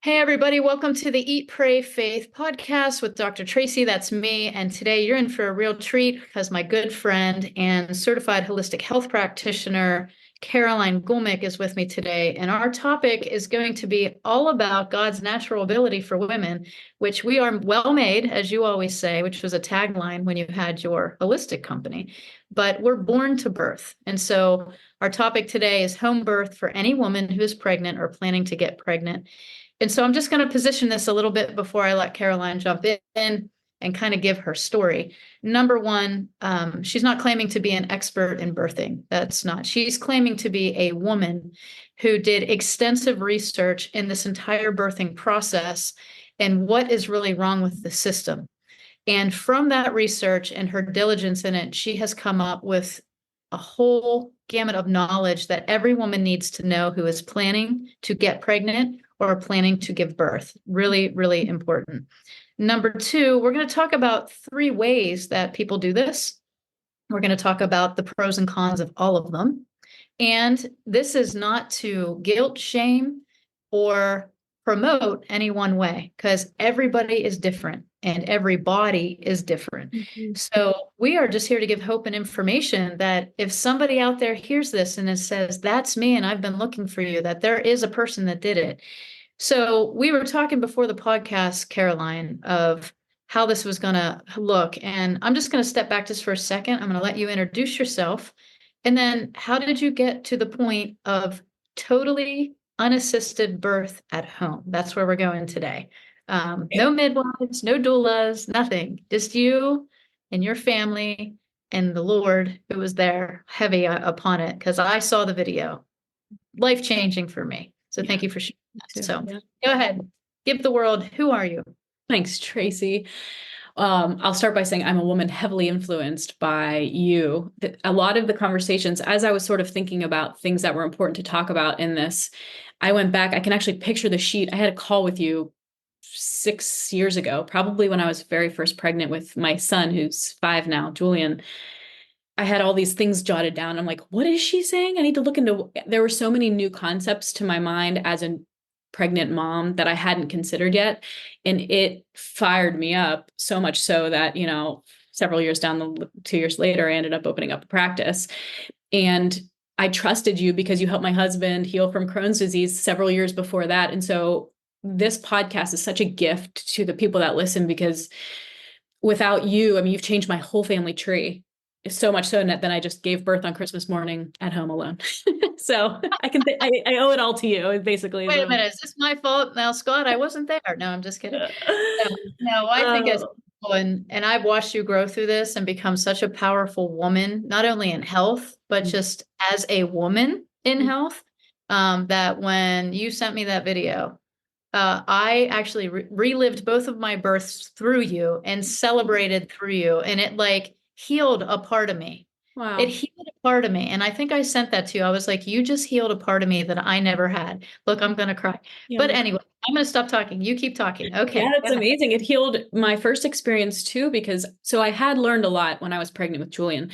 Hey, everybody, welcome to the Eat, Pray, Faith podcast with Dr. Tracey. That's me. And today you're in for a real treat because my good friend and certified holistic health practitioner, Caroline Golmi, is with me today. And our topic is going to be all about God's natural ability for women, which we are well made, as you always say, which was a tagline when you had your holistic company. But we're born to birth. And so our topic today is home birth for any woman who is pregnant or planning to get pregnant. And so I'm just going to position this a little bit before I let Caroline jump in and kind of give her story. Number one, she's not claiming to be an expert in birthing. That's not. She's claiming to be a woman who did extensive research in this entire birthing process and what is really wrong with the system. And from that research and her diligence in it, she has come up with a whole gamut of knowledge that every woman needs to know who is planning to get pregnant or planning to give birth. Really, really important. Number two, we're going to talk about three ways that people do this. We're going to talk about the pros and cons of all of them. And this is not to guilt, shame, or promote any one way, because everybody is different and every body is different. Mm-hmm. So we are just here to give hope and information that if somebody out there hears this and it says, that's me and I've been looking for you, that there is a person that did it. So we were talking before the podcast, Caroline, of how this was going to look. And I'm just going to step back just for a second. I'm going to let you introduce yourself. And then how did you get to the point of totally unassisted birth at home? That's where we're going today. No midwives, no doulas, nothing. Just you and your family and the Lord who was there heavy upon it, because I saw the video. Life-changing for me. So thank you for sharing that. So go ahead. Give the world, who are you? Thanks, Tracey. I'll start by saying I'm a woman heavily influenced by you. A lot of the conversations, as I was sort of thinking about things that were important to talk about in this, I went back. I can actually picture the sheet. I had a call with you 6 years ago, probably when I was very first pregnant with my son, who's 5 now, Julian. I had all these things jotted down. I'm like, what is she saying? I need to look into. There were so many new concepts to my mind as a pregnant mom that I hadn't considered yet. And it fired me up so much so that, several years down 2 years later, I ended up opening up a practice. And I trusted you because you helped my husband heal from Crohn's disease several years before that. And so this podcast is such a gift to the people that listen, because without you, you've changed my whole family tree. So much so that then I just gave birth on Christmas morning at home alone. So I owe it all to you, basically. Wait a minute, is this my fault now, Scott? I wasn't there. No, I'm just kidding. No, I think it's and I've watched you grow through this and become such a powerful woman, not only in health, but just as a woman in health. That when you sent me that video, I actually relived both of my births through you and celebrated through you, and it healed a part of me. Wow. It healed a part of me. And I think I sent that to you. I was like, you just healed a part of me that I never had. Look, I'm going to cry. Yeah. But anyway, I'm going to stop talking. You keep talking. Okay. Yeah, it's amazing. It healed my first experience too, because I had learned a lot when I was pregnant with Julian.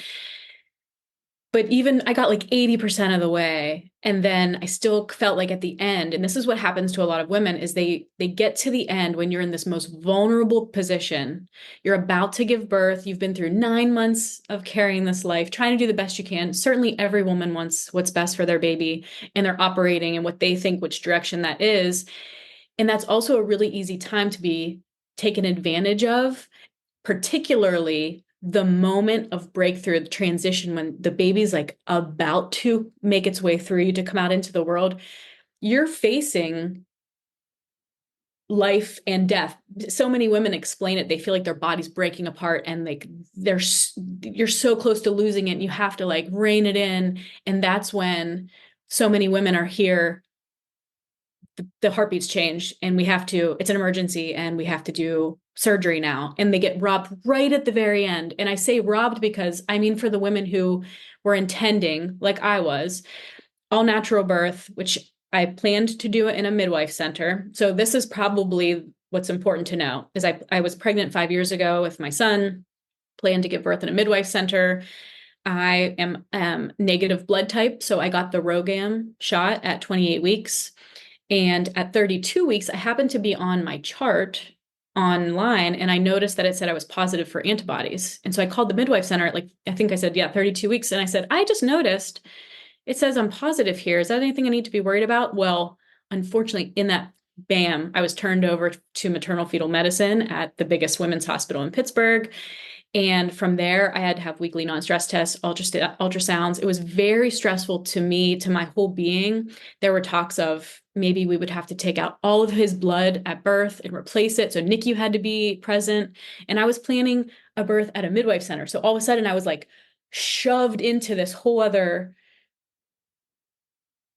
But even I got like 80% of the way. And then I still felt like at the end, and this is what happens to a lot of women, is they get to the end when you're in this most vulnerable position. You're about to give birth. You've been through 9 months of carrying this life, trying to do the best you can. Certainly every woman wants what's best for their baby, and they're operating in what they think which direction that is. And that's also a really easy time to be taken advantage of, particularly the moment of breakthrough, the transition, when the baby's like about to make its way through you to come out into the world. You're facing life and death. So many women explain it. They feel like their body's breaking apart and you're so close to losing it. And you have to rein it in. And that's when so many women are here. The heartbeats change and it's an emergency and we have to do surgery now. And they get robbed right at the very end. And I say robbed because for the women who were intending, like I was, all natural birth, which I planned to do it in a midwife center. So this is probably what's important to know, is I was pregnant 5 years ago with my son, planned to give birth in a midwife center. I am negative blood type. So I got the RhoGAM shot at 28 weeks. And at 32 weeks, I happened to be on my chart online and I noticed that it said I was positive for antibodies. And so I called the midwife center at, like, I think I said, yeah, 32 weeks. And I said, I just noticed it says I'm positive here. Is that anything I need to be worried about? Well, unfortunately, in that bam, I was turned over to maternal fetal medicine at the biggest women's hospital in Pittsburgh. And from there, I had to have weekly non-stress tests, ultrasounds. It was very stressful to me, to my whole being. There were talks of maybe we would have to take out all of his blood at birth and replace it. So NICU had to be present. And I was planning a birth at a midwife center. So all of a sudden I was like shoved into this whole other,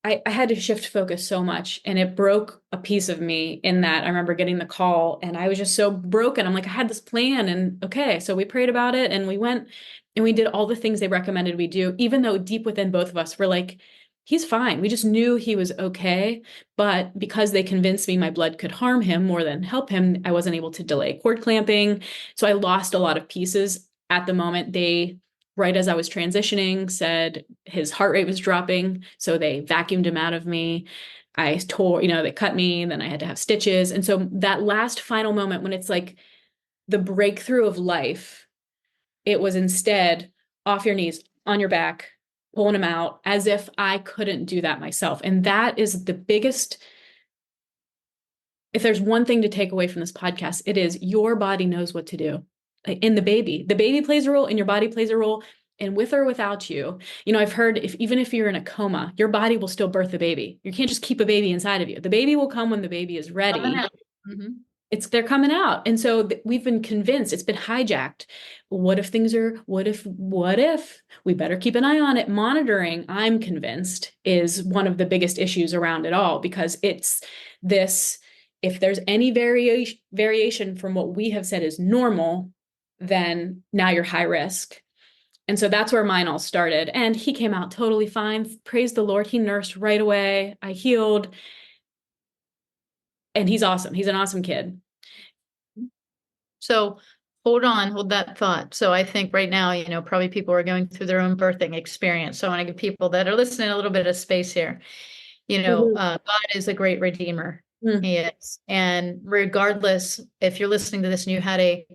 I had to shift focus so much, and it broke a piece of me in that I remember getting the call and I was just so broken. I'm like, I had this plan, and okay. So we prayed about it and we went and we did all the things they recommended we do, even though deep within both of us, we're like, he's fine. We just knew he was okay. But because they convinced me my blood could harm him more than help him, I wasn't able to delay cord clamping. So I lost a lot of pieces at the moment. They, right as I was transitioning, said his heart rate was dropping. So they vacuumed him out of me. I tore, they cut me, then I had to have stitches. And so that last final moment when it's like the breakthrough of life, it was instead off your knees, on your back, pulling him out, as if I couldn't do that myself. And that is the biggest, if there's one thing to take away from this podcast, it is your body knows what to do. In the baby plays a role and your body plays a role, and with or without you. I've heard even if you're in a coma, your body will still birth a baby. You can't just keep a baby inside of you. The baby will come when the baby is ready. Mm-hmm. They're coming out. And so we've been convinced, it's been hijacked. What if we better keep an eye on it? Monitoring, I'm convinced, is one of the biggest issues around it all, because it's this, if there's any variation from what we have said is normal, then now you're high risk. And so that's where mine all started. And he came out totally fine. Praise the Lord. He nursed right away. I healed. And he's awesome. He's an awesome kid. So hold that thought. So I think right now, probably people are going through their own birthing experience. So I want to give people that are listening a little bit of space here. God is a great redeemer. Mm. He is. And regardless, if you're listening to this and you had a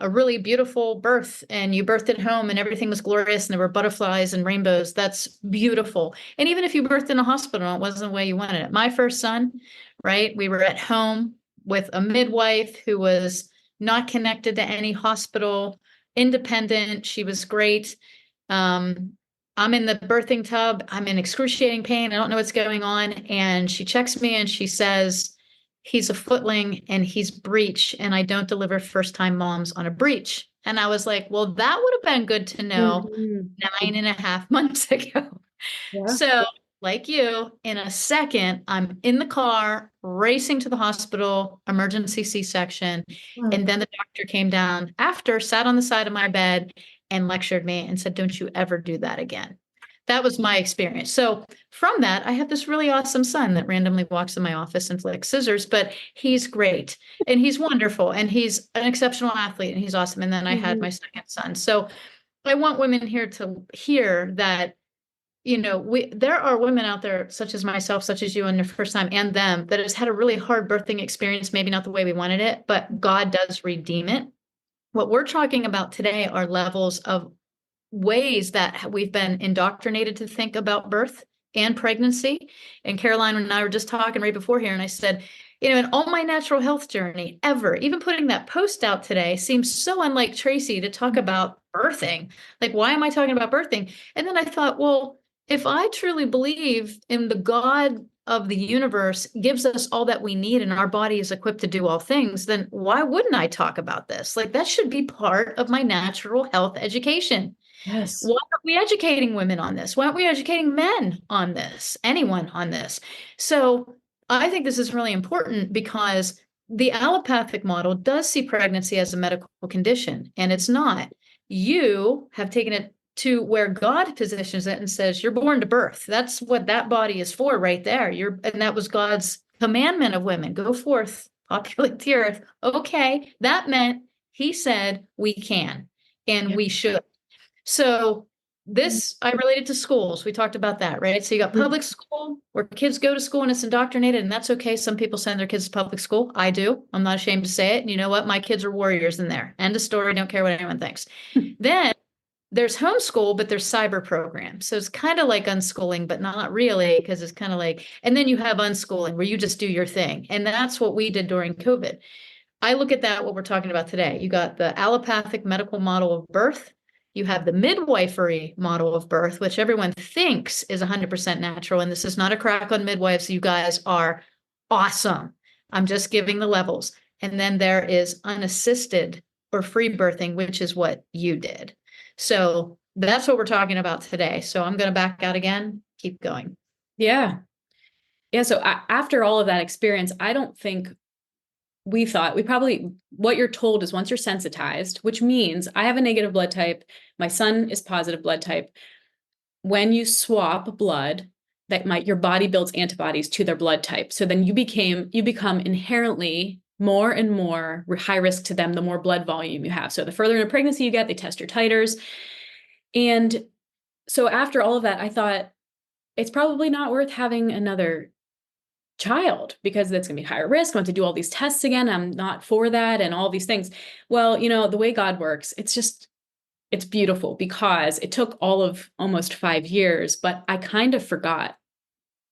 really beautiful birth and you birthed at home and everything was glorious and there were butterflies and rainbows, that's beautiful. And even if you birthed in a hospital and it wasn't the way you wanted it. My first son, right? We were at home with a midwife who was not connected to any hospital, independent. She was great. I'm in the birthing tub. I'm in excruciating pain. I don't know what's going on. And she checks me and she says, he's a footling and he's breech, and I don't deliver first-time moms on a breech. And I was like, well, that would have been good to know 9.5 months ago. Yeah. So like you, in a second, I'm in the car racing to the hospital, emergency C-section. And then the doctor came down after, sat on the side of my bed and lectured me and said, don't you ever do that again. That was my experience. So from that, I have this really awesome son that randomly walks in my office and flicks scissors, but he's great and he's wonderful and he's an exceptional athlete and he's awesome. And then I had my second son. So I want women here to hear that, there are women out there, such as myself, such as you in your first time, and them, that has had a really hard birthing experience, maybe not the way we wanted it, but God does redeem it. What we're talking about today are levels of ways that we've been indoctrinated to think about birth and pregnancy. And Caroline and I were just talking right before here, and I said, in all my natural health journey ever, even putting that post out today seems so unlike Tracey to talk about birthing. Like, why am I talking about birthing? And then I thought, well, if I truly believe in the God of the universe gives us all that we need and our body is equipped to do all things, then why wouldn't I talk about this? Like, that should be part of my natural health education. Yes. Why aren't we educating women on this? Why aren't we educating men on this? Anyone on this? So I think this is really important because the allopathic model does see pregnancy as a medical condition, and it's not. You have taken it to where God positions it and says, you're born to birth. That's what that body is for right there. And that was God's commandment of women. Go forth, populate the earth. Okay. That meant he said we can and we should. So this I related to schools. We talked about that, right? So you got public school where kids go to school and it's indoctrinated, and that's okay. Some people send their kids to public school. I do. I'm not ashamed to say it. And you know what? My kids are warriors in there. End of story. Don't care what anyone thinks. Then there's homeschool, but there's cyber programs. So it's kind of like unschooling, but not really, because it's kind of like, and then you have unschooling where you just do your thing. And that's what we did during COVID. I look at that, what we're talking about today. You got the allopathic medical model of birth. You have the midwifery model of birth, which everyone thinks is 100% natural. And this is not a crack on midwives. You guys are awesome. I'm just giving the levels. And then there is unassisted or free birthing, which is what you did. So that's what we're talking about today. So I'm going to back out again. Keep going. Yeah. Yeah. So after all of that experience, I don't think we thought we probably, what you're told is once you're sensitized, which means I have a negative blood type, my son is positive blood type. When you swap blood, your body builds antibodies to their blood type. So then you become inherently more and more high risk to them the more blood volume you have. So the further into pregnancy you get, they test your titers. And so after all of that, I thought it's probably not worth having another child because that's going to be higher risk. I want to do all these tests again. I'm not for that and all these things. Well, the way God works, it's beautiful because it took all of almost 5 years, but I kind of forgot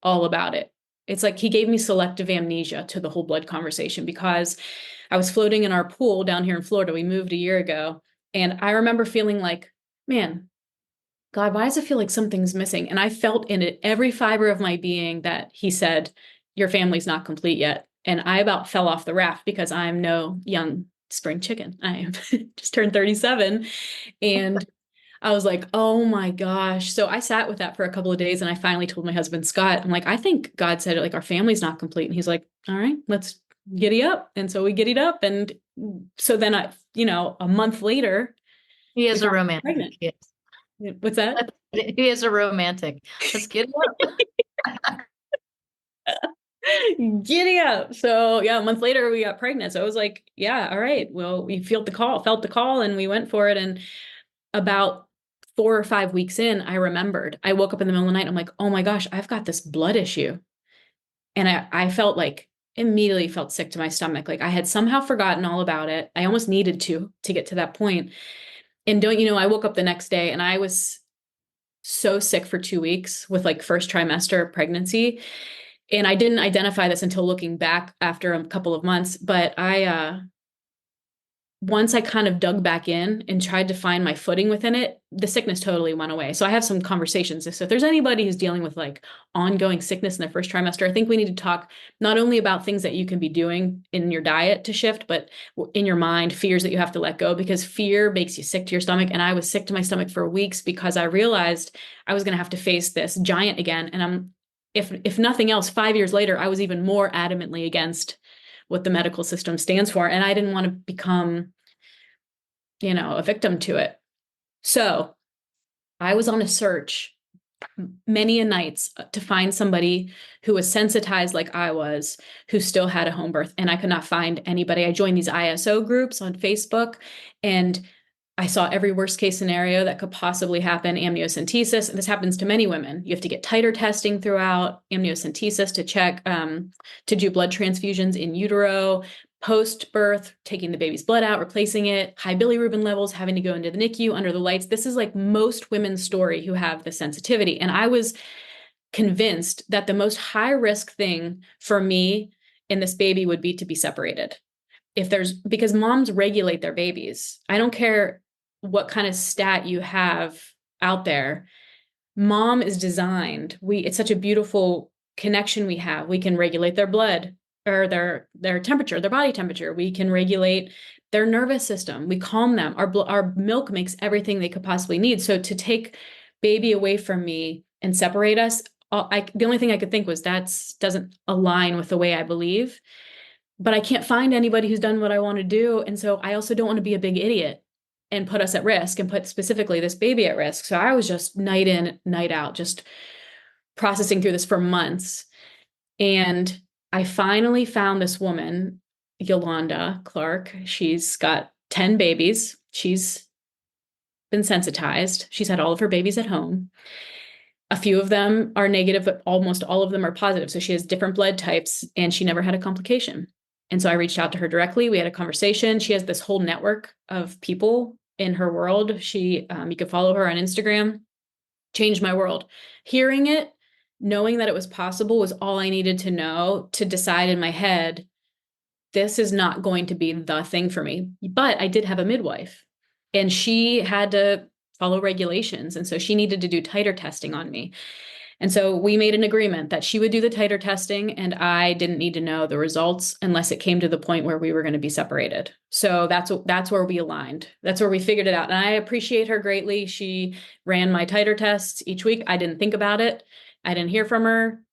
all about it. It's like he gave me selective amnesia to the whole blood conversation because I was floating in our pool down here in Florida. We moved a year ago. And I remember feeling like, man, God, why does it feel like something's missing? And I felt in it every fiber of my being that he said, your family's not complete yet. And I about fell off the raft because I'm no young spring chicken. I am just turned 37. And I was like, oh my gosh. So I sat with that for a couple of days and I finally told my husband, Scott, I'm like, I think God said like our family's not complete. And he's like, all right, let's giddy up. And so we giddied up. And so then a month later, He we is a got romantic. pregnant. Yes. What's that? He is a romantic. Let's get it. Giddy up. So yeah, a month later we got pregnant. So I was like, yeah, all right. Well, we felt the call and we went for it. And about 4 or 5 weeks in, I remembered. I woke up in the middle of the night. I'm like, oh my gosh, I've got this blood issue. And I felt like immediately felt sick to my stomach. Like I had somehow forgotten all about it. I almost needed to get to that point. And I woke up the next day and I was so sick for 2 weeks with like first trimester pregnancy. And I didn't identify this until looking back after a couple of months, but once I kind of dug back in and tried to find my footing within it, the sickness totally went away. So I have some conversations. So if there's anybody who's dealing with like ongoing sickness in their first trimester, I think we need to talk not only about things that you can be doing in your diet to shift, but in your mind, fears that you have to let go because fear makes you sick to your stomach. And I was sick to my stomach for weeks because I realized I was going to have to face this giant again. And if nothing else, 5 years later, I was even more adamantly against what the medical system stands for. And I didn't want to become, a victim to it. So I was on a search many a nights to find somebody who was sensitized like I was, who still had a home birth. And I could not find anybody. I joined these ISO groups on Facebook and I saw every worst case scenario that could possibly happen, amniocentesis. And this happens to many women. You have to get titer testing throughout, amniocentesis to check, to do blood transfusions in utero, post-birth, taking the baby's blood out, replacing it, high bilirubin levels, having to go into the NICU under the lights. This is like most women's story who have the sensitivity. And I was convinced that the most high risk thing for me and this baby would be to be separated. Because moms regulate their babies. I don't care what kind of stat you have out there. Mom is designed. It's such a beautiful connection we have. We can regulate their blood or their temperature, their body temperature. We can regulate their nervous system. We calm them. Our milk makes everything they could possibly need. So to take baby away from me and separate us, the only thing I could think was that doesn't align with the way I believe. But I can't find anybody who's done what I want to do. And so I also don't want to be a big idiot and put us at risk and put specifically this baby at risk. So I was just night in, night out, just processing through this for months. And I finally found this woman, Yolanda Clark. She's got 10 babies. She's been sensitized. She's had all of her babies at home. A few of them are negative, but almost all of them are positive. So she has different blood types and she never had a complication. And so I reached out to her directly. We had a conversation. She has this whole network of people in her world. You could follow her on Instagram. Changed my world. Hearing it, knowing that it was possible was all I needed to know to decide in my head, this is not going to be the thing for me. But I did have a midwife and she had to follow regulations. And so she needed to do titer testing on me. And so we made an agreement that she would do the titer testing and I didn't need to know the results unless it came to the point where we were going to be separated. So that's where we aligned. That's where we figured it out. And I appreciate her greatly. She ran my titer tests each week. I didn't think about it. I didn't hear from her.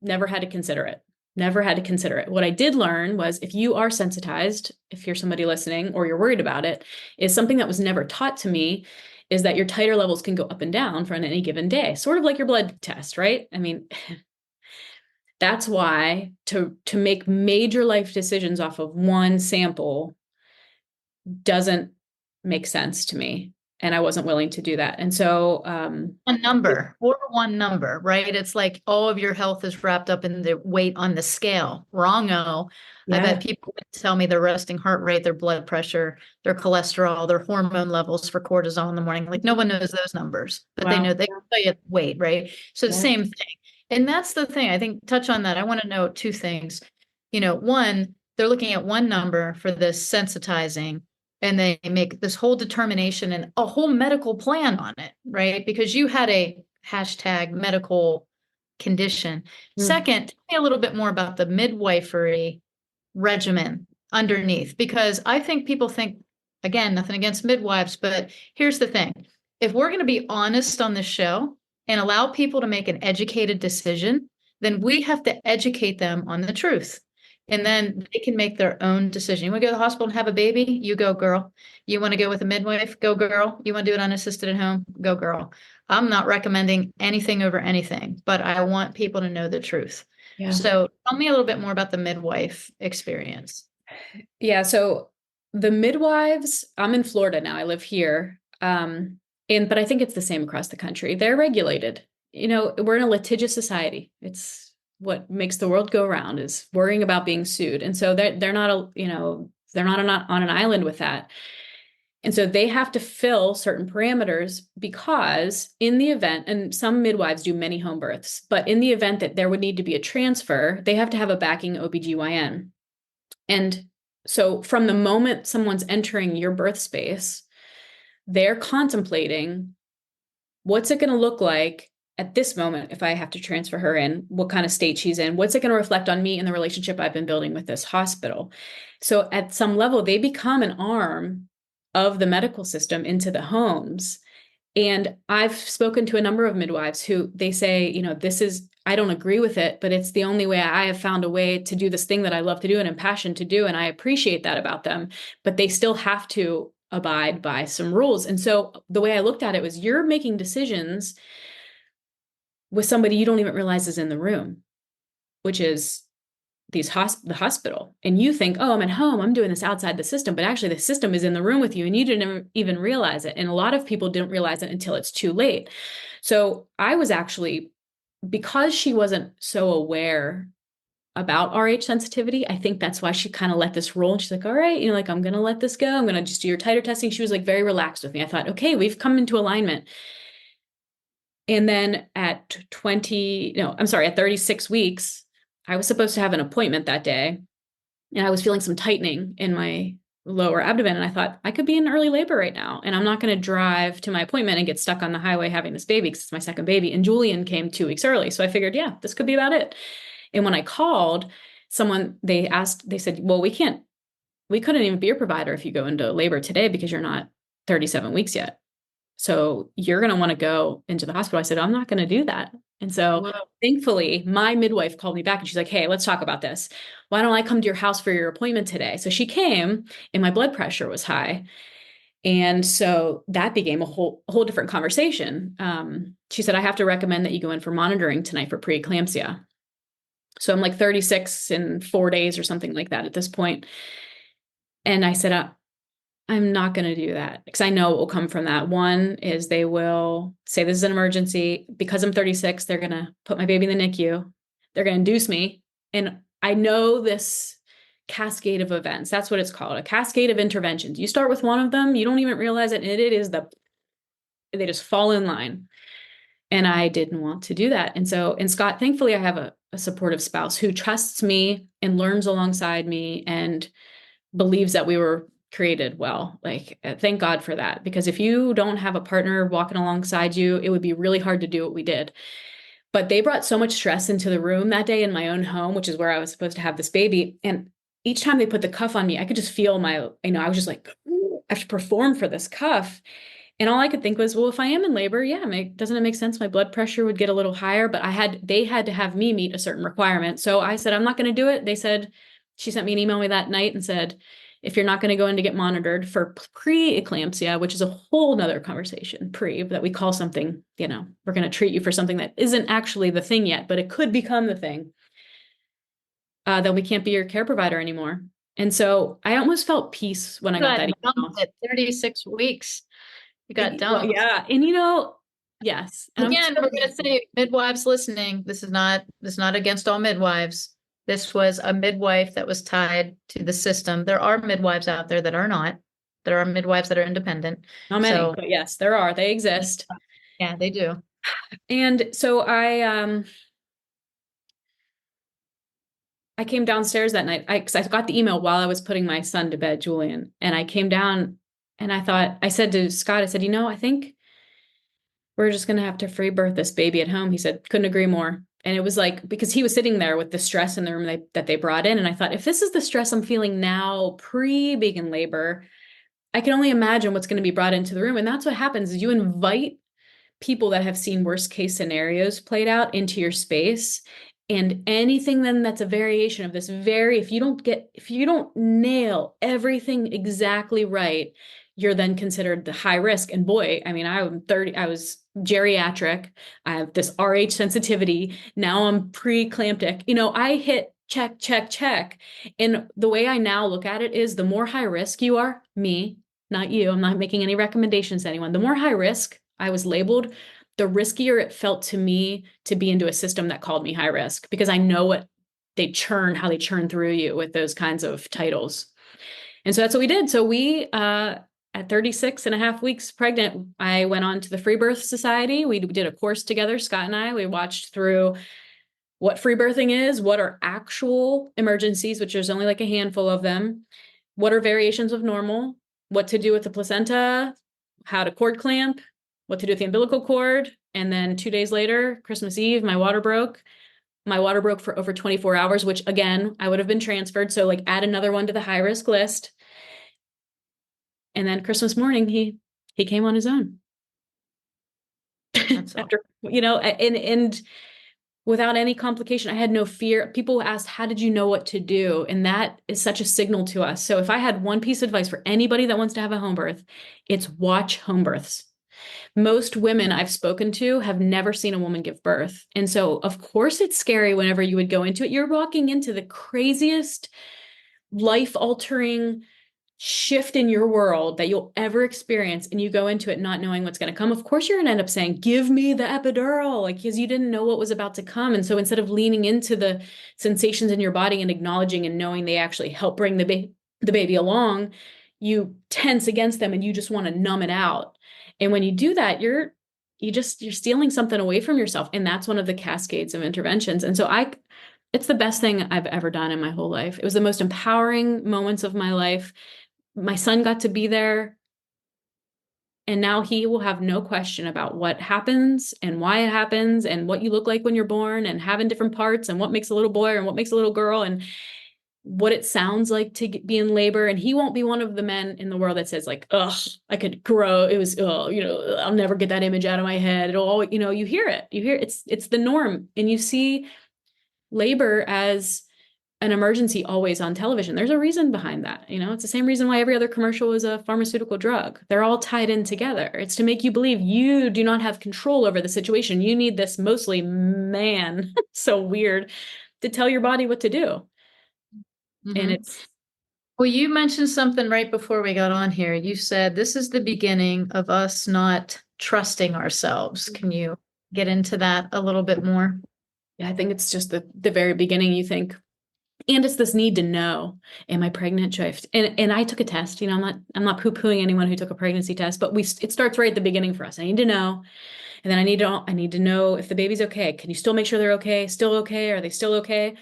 Never had to consider it. Never had to consider it. What I did learn was if you are sensitized, if you're somebody listening or you're worried about it, is something that was never taught to me is that your titer levels can go up and down for any given day, sort of like your blood test, right? I mean, that's why to make major life decisions off of one sample doesn't make sense to me. And I wasn't willing to do that. And so One number or one number, right? It's like all of your health is wrapped up in the weight on the scale. Wrong-o. I've yeah, had people tell me their resting heart rate, their blood pressure, their cholesterol, their hormone levels for cortisol in the morning. Like no one knows those numbers, but they wow, know they can tell you weight, right? So the yeah, same thing. And that's the thing. I think touch on that. I want to know two things. One, they're looking at one number for this sensitizing and they make this whole determination and a whole medical plan on it, right? Because you had a hashtag medical condition. mm, Second, tell me a little bit more about the midwifery regimen underneath, because I think people think, again, nothing against midwives, but here's the thing. If we're going to be honest on this show and allow people to make an educated decision, then we have to educate them on the truth. And then they can make their own decision. You want to go to the hospital and have a baby? You go, girl. You want to go with a midwife? Go, girl. You want to do it unassisted at home? Go, girl. I'm not recommending anything over anything, but I want people to know the truth. yeah. So tell me a little bit more about the midwife experience. Yeah. So the midwives, I'm in Florida now. I live here. But I think it's the same across the country. They're regulated. We're in a litigious society. It's what makes the world go round is worrying about being sued. And so they're not they're not on an island with that. And so they have to fill certain parameters because in the event, and some midwives do many home births, but in the event that there would need to be a transfer, they have to have a backing OBGYN. And so from the moment someone's entering your birth space, they're contemplating what's it going to look like at this moment if I have to transfer her in, what kind of state she's in, what's it going to reflect on me and the relationship I've been building with this hospital. So at some level, they become an arm of the medical system into the homes. And I've spoken to a number of midwives who they say, I don't agree with it, but it's the only way I have found a way to do this thing that I love to do and am passionate to do. And I appreciate that about them, but they still have to abide by some rules. And so the way I looked at it was you're making decisions with somebody you don't even realize is in the room, which is the hospital. And you think, oh, I'm at home, I'm doing this outside the system, but actually the system is in the room with you and you didn't even realize it. And a lot of people didn't realize it until it's too late. So I was actually, because she wasn't so aware about RH sensitivity, I think that's why she kind of let this roll. And she's like, all right, I'm going to let this go. I'm going to just do your titer testing. She was like very relaxed with me. I thought, okay, we've come into alignment. And then at 36 weeks, I was supposed to have an appointment that day. And I was feeling some tightening in my lower abdomen. And I thought, I could be in early labor right now. And I'm not going to drive to my appointment and get stuck on the highway having this baby because it's my second baby. And Julian came 2 weeks early. So I figured, yeah, this could be about it. And when I called, they said, well, we couldn't even be your provider if you go into labor today because you're not 37 weeks yet. So you're going to want to go into the hospital. I said, I'm not going to do that. And so Whoa. thankfully, my midwife called me back and she's like, hey, let's talk about this. Why don't I come to your house for your appointment today? So she came and my blood pressure was high. And so that became a whole different conversation. She said, I have to recommend that you go in for monitoring tonight for preeclampsia. So I'm like 36 in 4 days or something like that at this point. And I said, I'm not going to do that because I know it will come from that. One is they will say this is an emergency. Because I'm 36, they're going to put my baby in the NICU. They're going to induce me. And I know this cascade of events. That's what it's called, a cascade of interventions. You start with one of them, you don't even realize it. And it is they just fall in line. And I didn't want to do that. And so, and Scott, thankfully, I have a supportive spouse who trusts me and learns alongside me and believes that we were created well. Like, thank God for that. Because if you don't have a partner walking alongside you, it would be really hard to do what we did. But they brought so much stress into the room that day in my own home, which is where I was supposed to have this baby. And each time they put the cuff on me, I could just feel I was just like, I have to perform for this cuff. And all I could think was, well, if I am in labor, yeah, doesn't it make sense? My blood pressure would get a little higher, but they had to have me meet a certain requirement. So I said, I'm not going to do it. They said, she sent me an email that night and said, if you're not going to go in to get monitored for pre-eclampsia, which is a whole nother conversation, that we call something, we're going to treat you for something that isn't actually the thing yet, but it could become the thing, then we can't be your care provider anymore. And so I almost felt peace when I got that email. At 36 weeks. You got dumped. Well, yeah. And yes. And again, we're going to say, midwives listening, this is not against all midwives. This was a midwife that was tied to the system. There are midwives out there that are not. There are midwives that are independent. Not many, but yes, there are. They exist. Yeah, they do. And so I came downstairs that night because I got the email while I was putting my son to bed, Julian. And I came down and I said to Scott, I said, I think we're just going to have to free birth this baby at home. He said, couldn't agree more. And it was like, because he was sitting there with the stress in the room that they brought in. And I thought, if this is the stress I'm feeling now, pre-being in labor, I can only imagine what's going to be brought into the room. And that's what happens is you invite people that have seen worst case scenarios played out into your space. And anything then that's a variation of this if you don't nail everything exactly right, you're then considered the high risk. And boy, I mean, I was geriatric. I have this RH sensitivity. Now I'm pre-eclamptic. I hit check, check, check. And the way I now look at it is the more high risk you are, me, not you, I'm not making any recommendations to anyone. The more high risk I was labeled, the riskier it felt to me to be into a system that called me high risk, because I know how they churn through you with those kinds of titles. And so that's what we did. So we, at 36 and a half weeks pregnant, I went on to the Free Birth Society. We did a course together, Scott and I. We watched through what free birthing is, what are actual emergencies, which there's only like a handful of them, what are variations of normal, what to do with the placenta, how to cord clamp, what to do with the umbilical cord. And then 2 days later, Christmas Eve, my water broke. My water broke for over 24 hours, which again, I would have been transferred. So like add another one to the high risk list. And then Christmas morning, he came on his own. After, and without any complication, I had no fear. People asked, how did you know what to do? And that is such a signal to us. So if I had one piece of advice for anybody that wants to have a home birth, it's watch home births. Most women I've spoken to have never seen a woman give birth. And so, of course, it's scary whenever you would go into it. You're walking into the craziest, life-altering shift in your world that you'll ever experience, and you go into it not knowing what's going to come. Of course, you're going to end up saying, give me the epidural, because you didn't know what was about to come. And so instead of leaning into the sensations in your body and acknowledging and knowing they actually help bring the baby along, you tense against them and you just want to numb it out. And when you do that, you're stealing something away from yourself. And that's one of the cascades of interventions. And so it's the best thing I've ever done in my whole life. It was the most empowering moments of my life. My son got to be there. And now he will have no question about what happens and why it happens and what you look like when you're born and having different parts and what makes a little boy and what makes a little girl and what it sounds like to be in labor. And he won't be one of the men in the world that says like, ugh, I could grow. It was, I'll never get that image out of my head. It'll always, you hear it. It's the norm. And you see labor as an emergency always on television. There's a reason behind that. It's the same reason why every other commercial is a pharmaceutical drug. They're all tied in together. It's to make you believe you do not have control over the situation. You need this mostly man, so weird, to tell your body what to do. Mm-hmm. And Well, you mentioned something right before we got on here. You said this is the beginning of us not trusting ourselves. Can you get into that a little bit more? Yeah, I think it's just the very beginning. You think, and it's this need to know, am I pregnant? Should I and I took a test, I'm not poo-pooing anyone who took a pregnancy test, but it starts right at the beginning for us. I need to know. And then I need to know if the baby's okay. Can you still make sure they're okay? Still okay? Are they still okay?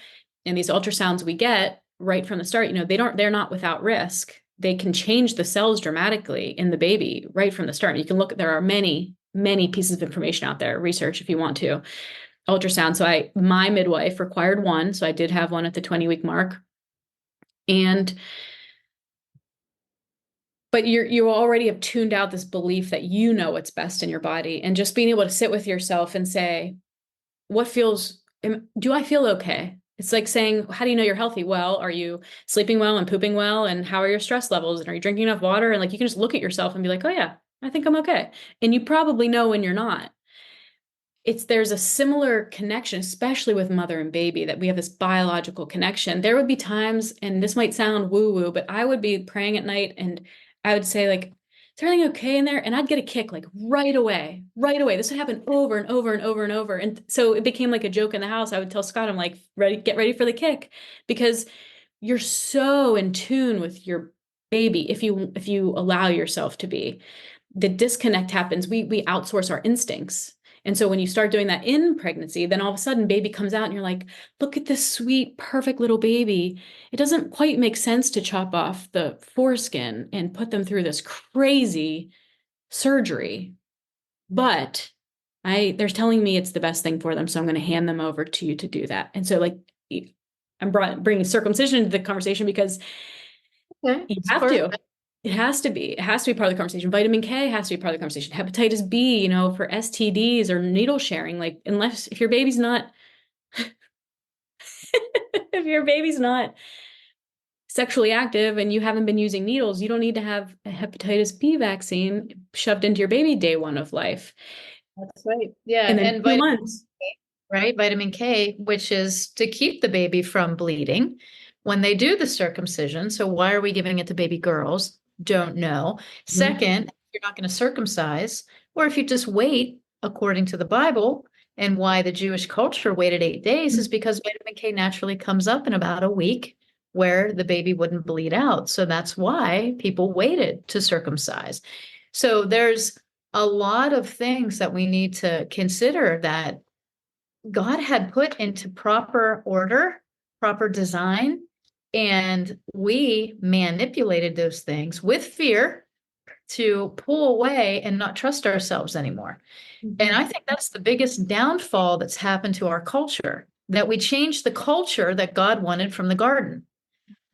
And these ultrasounds we get right from the start, they're not without risk. They can change the cells dramatically in the baby right from the start. You can look, there are many, many pieces of information out there, research if you want to. Ultrasound. So my midwife required one. So I did have one at the 20-week mark. And but you already have tuned out this belief that you know what's best in your body, and just being able to sit with yourself and say, do I feel okay? It's like saying, how do you know you're healthy? Well, are you sleeping well and pooping well? And how are your stress levels? And are you drinking enough water? And like, you can just look at yourself and be like, oh yeah, I think I'm okay. And you probably know when you're not. There's a similar connection, especially with mother and baby, that we have this biological connection. There would be times, and this might sound woo-woo, but I would be praying at night and I would say, like, is everything okay in there? And I'd get a kick like right away, right away. This would happen over and over and over and over. And so it became like a joke in the house. I would tell Scott, I'm like, get ready for the kick, because you're so in tune with your baby if you allow yourself to be. The disconnect happens. We outsource our instincts. And so when you start doing that in pregnancy, then all of a sudden baby comes out and you're like, look at this sweet, perfect little baby. It doesn't quite make sense to chop off the foreskin and put them through this crazy surgery. But they're telling me it's the best thing for them. So I'm going to hand them over to you to do that. And so like, I'm bringing circumcision into the conversation because Okay, you have to. It has to be. It has to be part of the conversation. Vitamin K has to be part of the conversation. Hepatitis B, for STDs or needle sharing, like if your baby's not if your baby's not sexually active and you haven't been using needles, you don't need to have a hepatitis B vaccine shoved into your baby day one of life. that's right. Yeah, And then and 2 months. right? Vitamin K, which is to keep the baby from bleeding when they do the circumcision. So why are we giving it to baby girls? Don't know. Mhm. Second, you're not going to circumcise, or if you just wait according to the Bible, and why the Jewish culture waited 8 days is because vitamin K naturally comes up in about a week where the baby wouldn't bleed out. So that's why people waited to circumcise. So there's a lot of things that we need to consider that God had put into proper order, proper design, and we manipulated those things with fear to pull away and not trust ourselves anymore. And I Mhm. think that's the biggest downfall that's happened to our culture, that we changed the culture that God wanted from the garden,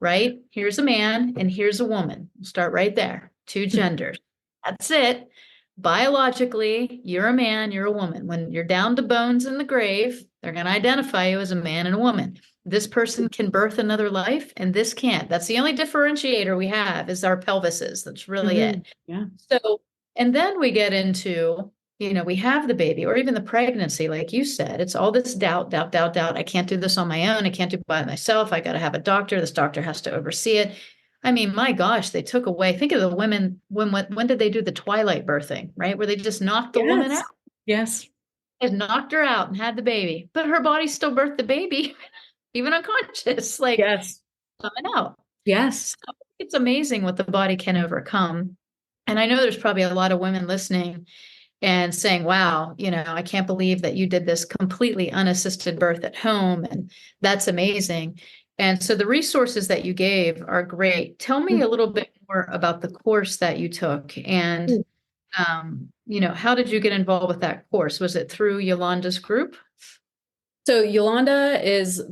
right? Here's a man and here's a woman. Start right there. Two genders. That's it. Biologically, you're a man, you're a woman. When you're down to bones in the grave, they're going to identify you as a man and a woman. This person can birth another life and this can't. That's the only differentiator we have is our pelvises. That's really it. Mhm. Yeah. So, and then we get into, we have the baby or even the pregnancy, like you said, it's all this doubt, doubt, doubt, doubt. I can't do this on my own. I can't do it by myself. I got to have a doctor. This doctor has to oversee it. I mean, my gosh, they took away. Think of the women. When did they do the twilight birthing, right? Where they just knocked the woman out, Yes. Yes. and knocked her out and had the baby, but her body still birthed the baby, even unconscious, like Yes. coming out. Yes. So it's amazing what the body can overcome. And I know there's probably a lot of women listening and saying, wow, I can't believe that you did this completely unassisted birth at home. And that's amazing. And so the resources that you gave are great. Tell me a little bit more about the course that you took and, how did you get involved with that course? Was it through Yolanda's group? So Yolanda is,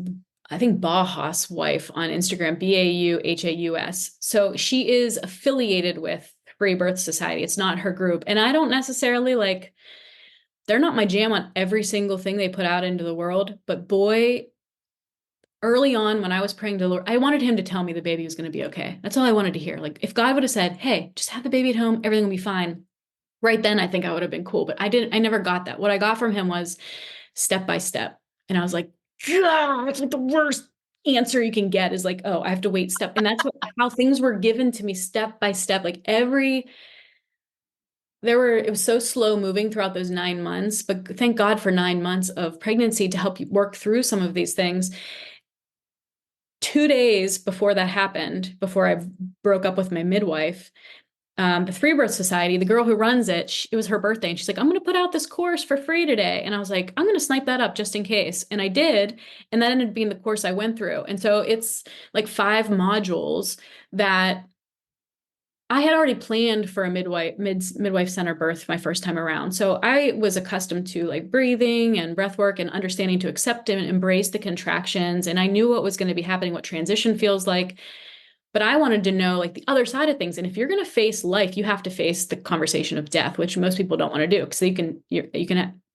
I think, Baha's wife on Instagram, Bauhaus. So she is affiliated with Free Birth Society. It's not her group. And I don't necessarily they're not my jam on every single thing they put out into the world. But boy, early on when I was praying to the Lord, I wanted him to tell me the baby was going to be okay. That's all I wanted to hear. Like if God would have said, hey, just have the baby at home, everything will be fine. Right then, I think I would have been cool. But I never got that. What I got from him was step by step. And I was like, yeah, it's like the worst. answer you can get is like, oh, I have to wait step. And that's how things were given to me step by step. Like it was so slow moving throughout those 9 months, but thank God for 9 months of pregnancy to help you work through some of these things. 2 days before that happened, before I broke up with my midwife, the Free Birth Society, the girl who runs it, it was her birthday, and she's like, I'm going to put out this course for free today. And I was like, I'm going to snipe that up just in case. And I did. And that ended up being the course I went through. And so it's like 5 modules that I had already planned for a midwife center birth my first time around. So I was accustomed to like breathing and breath work and understanding to accept and embrace the contractions. And I knew what was going to be happening, what transition feels like. But I wanted to know like the other side of things. And if you're going to face life, you have to face the conversation of death, which most people don't want to do because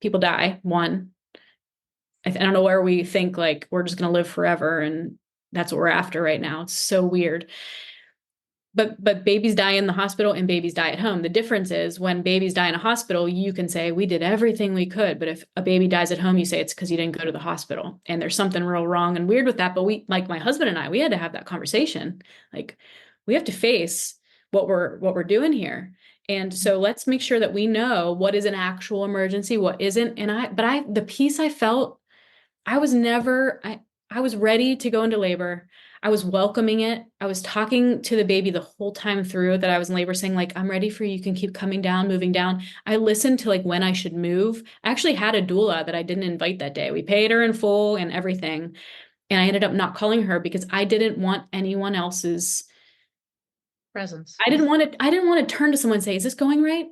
people die. One, I don't know where we think like we're just going to live forever. And that's what we're after right now. It's so weird. But babies die in the hospital and babies die at home. The difference is when babies die in a hospital, you can say we did everything we could. But if a baby dies at home, you say it's because you didn't go to the hospital. And there's something real wrong and weird with that. But we, like my husband and I, we had to have that conversation. Like we have to face what we're doing here. And so let's make sure that we know what is an actual emergency, what isn't. The peace I felt, I was never, I was ready to go into labor. I was welcoming it. I was talking to the baby the whole time through that I was in labor, saying like, I'm ready for you. You can keep coming down, moving down. I listened to like when I should move. I actually had a doula that I didn't invite that day. We paid her in full and everything. And I ended up not calling her because I didn't want anyone else's presence. I didn't want to turn to someone and say, is this going right?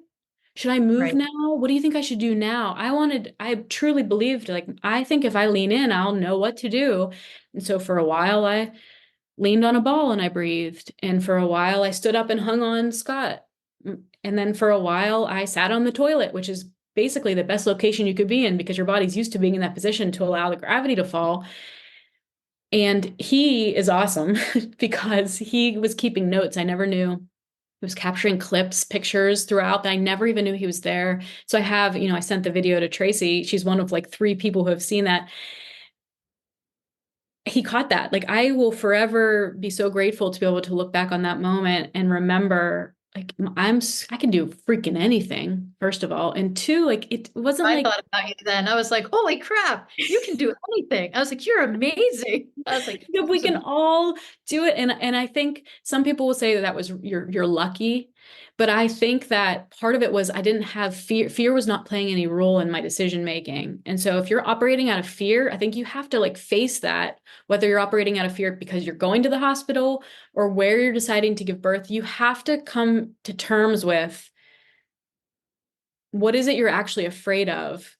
Should I move now? What do you think I should do now? I truly believed like, I think if I lean in, I'll know what to do. And so for a while, I leaned on a ball and I breathed. And for a while, I stood up and hung on Scott. And then for a while, I sat on the toilet, which is basically the best location you could be in because your body's used to being in that position to allow the gravity to fall. And he is awesome because he was keeping notes. I never knew. He was capturing clips, pictures throughout that I never even knew he was there. So I sent the video to Tracey. She's one of like 3 people who have seen that. He caught that. Like I will forever be so grateful to be able to look back on that moment and remember like I can do freaking anything, first of all. And 2, like it wasn't I like thought about you then. I was like, holy crap, you can do anything. I was like, you're amazing. I was like, we can all do it. And I think some people will say that was you're lucky. But I think that part of it was I didn't have fear. Fear was not playing any role in my decision making. And so if you're operating out of fear, I think you have to like face that, whether you're operating out of fear because you're going to the hospital or where you're deciding to give birth, you have to come to terms with what is it you're actually afraid of?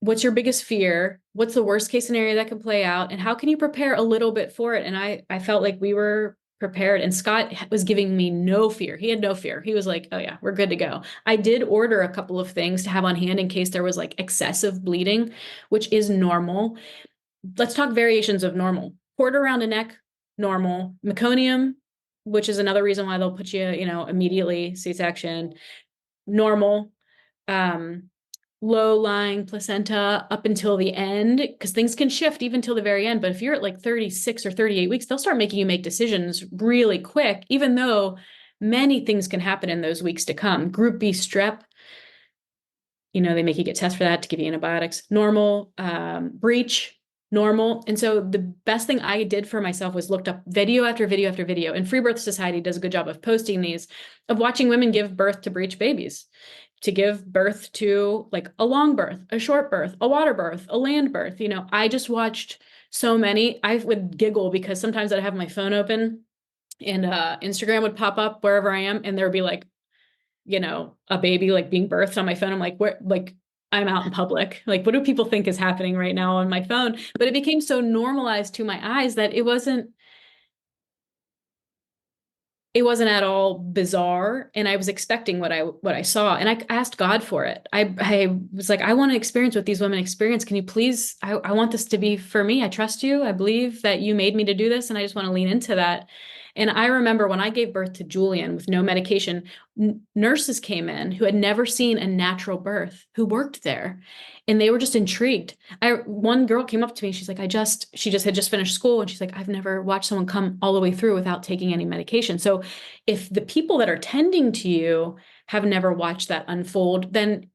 What's your biggest fear? What's the worst case scenario that can play out? And how can you prepare a little bit for it? And I felt like we were prepared and Scott was giving me no fear. He had no fear. He was like, oh yeah, we're good to go. I did order a couple of things to have on hand in case there was like excessive bleeding, which is normal. Let's talk variations of normal. Cord around a neck, normal. Meconium, which is another reason why they'll put you, immediately C-section, normal. Low-lying placenta up until the end, because things can shift even till the very end. But if you're at like 36 or 38 weeks, they'll start making you make decisions really quick, even though many things can happen in those weeks to come. Group B strep, they make you get tests for that to give you antibiotics. Normal, breech, normal. And so the best thing I did for myself was looked up video after video after video. And Free Birth Society does a good job of posting these, of watching women give birth to breech babies, to give birth to like a long birth, a short birth, a water birth, a land birth. I just watched so many. I would giggle because sometimes I'd have my phone open and Instagram would pop up wherever I am. And there would be like, a baby like being birthed on my phone. I'm like, where, like, I'm out in public. Like, what do people think is happening right now on my phone? But it became so normalized to my eyes that it wasn't at all bizarre. And I was expecting what I saw. And I asked God for it. I was like, I want to experience what these women experience. Can you please, I want this to be for me. I trust you. I believe that you made me to do this. And I just want to lean into that. And I remember when I gave birth to Julian with no medication, nurses came in who had never seen a natural birth, who worked there, and they were just intrigued. One girl came up to me, she's like, she just had just finished school, and she's like, I've never watched someone come all the way through without taking any medication. So if the people that are tending to you have never watched that unfold, then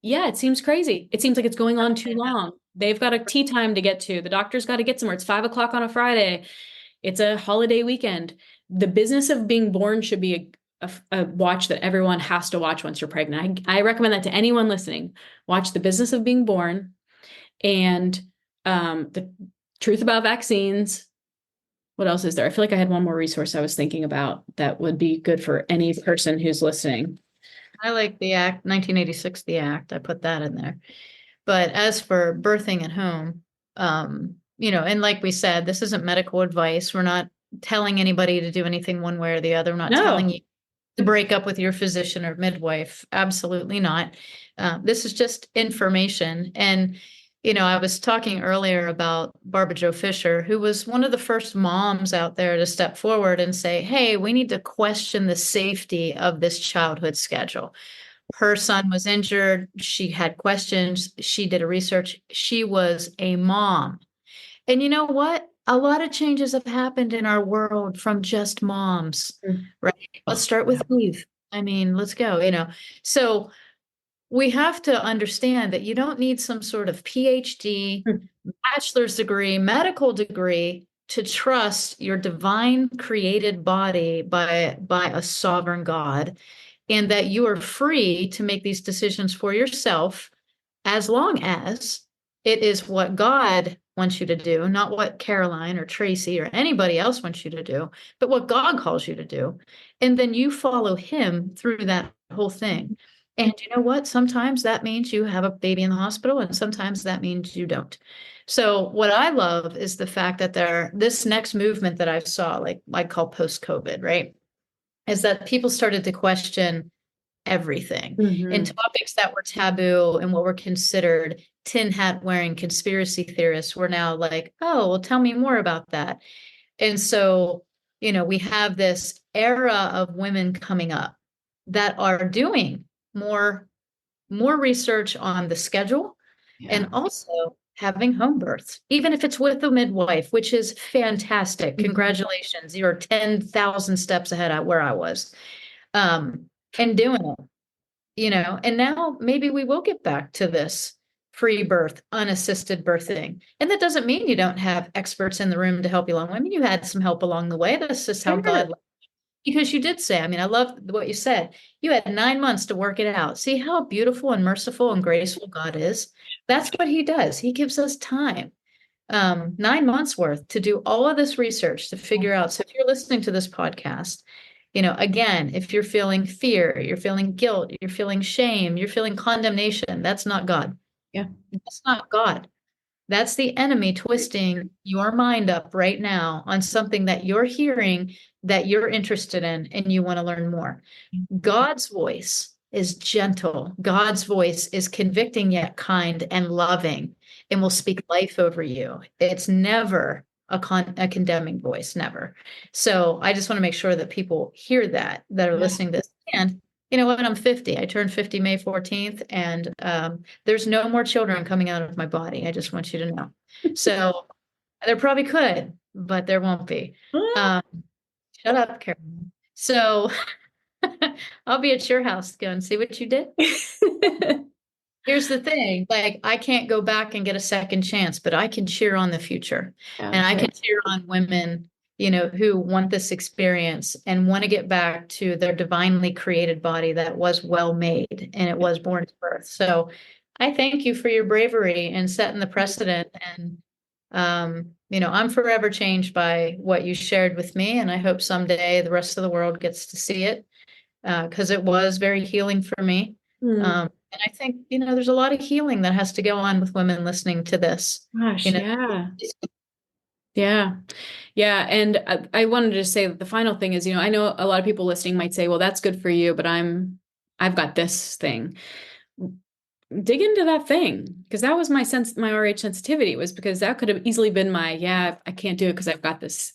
yeah, it seems crazy. It seems like it's going on too long. They've got a tea time to get to. The doctor's got to get somewhere. It's 5 o'clock on a Friday. It's a holiday weekend. The business of being born should be a watch that everyone has to watch once you're pregnant. I recommend that to anyone listening. Watch The Business of Being Born and The Truth About Vaccines. What else is there? I feel like I had one more resource I was thinking about that would be good for any person who's listening. I like the Act, 1986, the Act. I put that in there. But as for birthing at home, and like we said, this isn't medical advice. We're not telling anybody to do anything one way or the other. We're not telling you to break up with your physician or midwife. Absolutely not. This is just information. And, I was talking earlier about Barbara Jo Fisher, who was one of the first moms out there to step forward and say, hey, we need to question the safety of this childhood schedule. Her son was injured. She had questions. She did a research. She was a mom. And you know what? A lot of changes have happened in our world from just moms, right? Let's start with Eve. I mean, let's go. So we have to understand that you don't need some sort of PhD, bachelor's degree, medical degree to trust your divine created body by a sovereign God, and that you are free to make these decisions for yourself as long as it is what God wants you to do, not what Caroline or Tracey or anybody else wants you to do, but what God calls you to do. And then you follow him through that whole thing. And you know what? Sometimes that means you have a baby in the hospital, and sometimes that means you don't. So what I love is the fact that this next movement that I saw, like I call post-COVID, right, is that people started to question everything. And topics that were taboo and what were considered tin hat wearing conspiracy theorists were now like, oh, well, tell me more about that. And so, we have this era of women coming up that are doing more research on the schedule, and also having home births, even if it's with a midwife, which is fantastic. Congratulations. You're 10,000 steps ahead of where I was. And doing it, and now maybe we will get back to this free birth, unassisted birthing. And that doesn't mean you don't have experts in the room to help you along. I mean, you had some help along the way. That's just how God, because you did say, I mean, I love what you said. You had 9 months to work it out. See how beautiful and merciful and graceful God is? That's what he does. He gives us time. 9 months worth to do all of this research to figure out. So if you're listening to this podcast, again, if you're feeling fear, you're feeling guilt, you're feeling shame, you're feeling condemnation, that's not God. Yeah. That's not God. That's the enemy twisting your mind up right now on something that you're hearing that you're interested in and you want to learn more. God's voice is gentle. God's voice is convicting yet kind and loving and will speak life over you. It's never a condemning voice, never. So I just want to make sure that people hear that are listening to this. And you know what? I'm 50. I turned 50 May 14th, and there's no more children coming out of my body. I just want you to know. So there probably could, but there won't be. Shut up, Karen. So I'll be at your house going, see what you did? Here's the thing, like I can't go back and get a second chance, but I can cheer on the future. And I can cheer on women, who want this experience and want to get back to their divinely created body that was well made and it was born to birth. So I thank you for your bravery and setting the precedent. And, I'm forever changed by what you shared with me. And I hope someday the rest of the world gets to see it because it was very healing for me. And I think, there's a lot of healing that has to go on with women listening to this. Gosh, yeah. Yeah. And I wanted to say that the final thing is, I know a lot of people listening might say, well, that's good for you, but I've got this thing. Dig into that thing, because that was my RH sensitivity, was because that could have easily been I can't do it because I've got this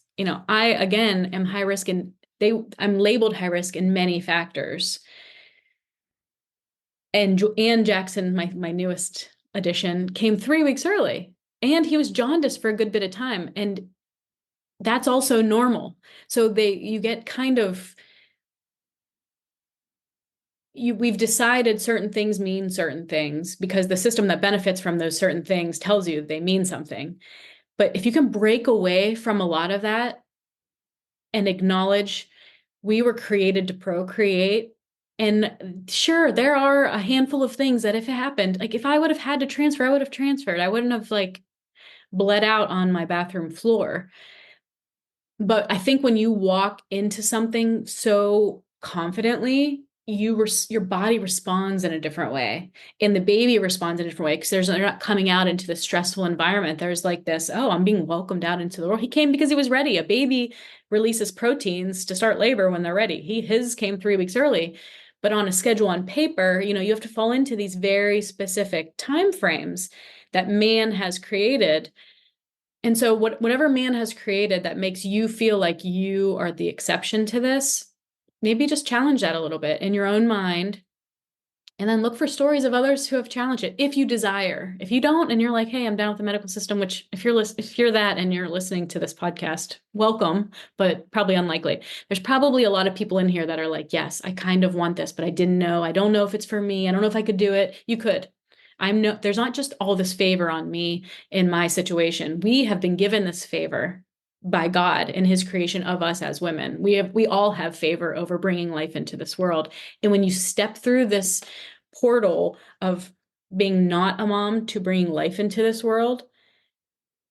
I, again, am high risk I'm labeled high risk in many factors. And Jackson, my newest addition, came 3 weeks early, and he was jaundiced for a good bit of time. And that's also normal. So you get kind of, we've decided certain things mean certain things because the system that benefits from those certain things tells you they mean something. But if you can break away from a lot of that and acknowledge we were created to procreate, and sure, there are a handful of things that if it happened, like if I would have had to transfer, I would have transferred. I wouldn't have like bled out on my bathroom floor. But I think when you walk into something so confidently, your body responds in a different way, and the baby responds in a different way because they're not coming out into the stressful environment. There's like this, oh, I'm being welcomed out into the world. He came because he was ready. A baby releases proteins to start labor when they're ready. His came 3 weeks early, but on a schedule on paper, you have to fall into these very specific time frames that man has created. And so whatever man has created that makes you feel like you are the exception to this, maybe just challenge that a little bit in your own mind, and then look for stories of others who have challenged it if you desire. If you don't, and you're like, hey, I'm down with the medical system, which if you're that and you're listening to this podcast, welcome, but probably unlikely. There's probably a lot of people in here that are like, yes, I kind of want this, but I didn't know. I don't know if it's for me. I don't know if I could do it. You could. There's not just all this favor on me in my situation. We have been given this favor by God in his creation of us as women. We all have favor over bringing life into this world. And when you step through this portal of being not a mom to bringing life into this world,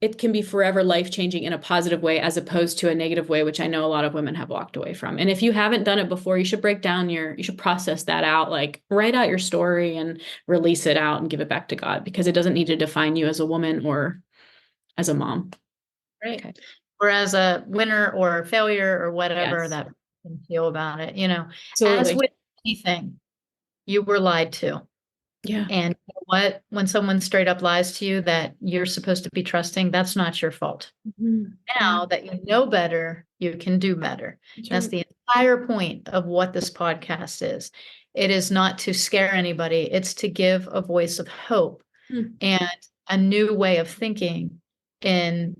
it can be forever life-changing in a positive way as opposed to a negative way, which I know a lot of women have walked away from. And if you haven't done it before, you should you should process that out, like write out your story and release it out and give it back to God, because it doesn't need to define you as a woman or as a mom. Right. Okay. Or as a winner or failure or whatever Yes. that you can feel about it. Absolutely. As with anything, you were lied to. Yeah. And you know what? When someone straight up lies to you that you're supposed to be trusting, that's not your fault. Mm-hmm. Now that you know better, you can do better. That's the entire point of what this podcast is. It is not to scare anybody. It's to give a voice of hope and a new way of thinking in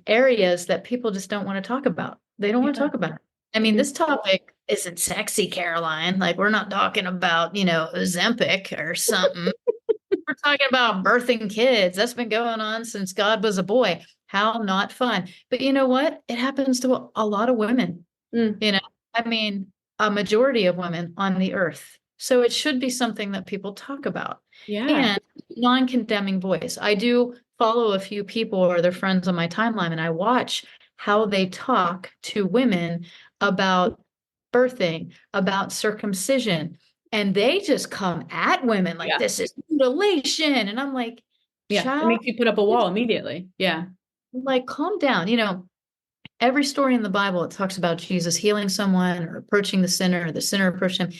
areas that people just don't want to talk about. They don't want to talk about it. I mean, this topic isn't sexy, Caroline. Like, we're not talking about, Ozempic or something. We're talking about birthing kids. That's been going on since God was a boy. How not fun. But you know what? It happens to a lot of women. I mean, a majority of women on the earth. So it should be something that people talk about. Yeah. And non-condemning voice. I do follow a few people or their friends on my timeline, and I watch how they talk to women about birthing, about circumcision, and they just come at women like this is mutilation. And I'm like, yeah, it makes you put up a wall immediately. Yeah. Like, calm down. Every story in the Bible, it talks about Jesus healing someone or approaching the sinner or the sinner approached him.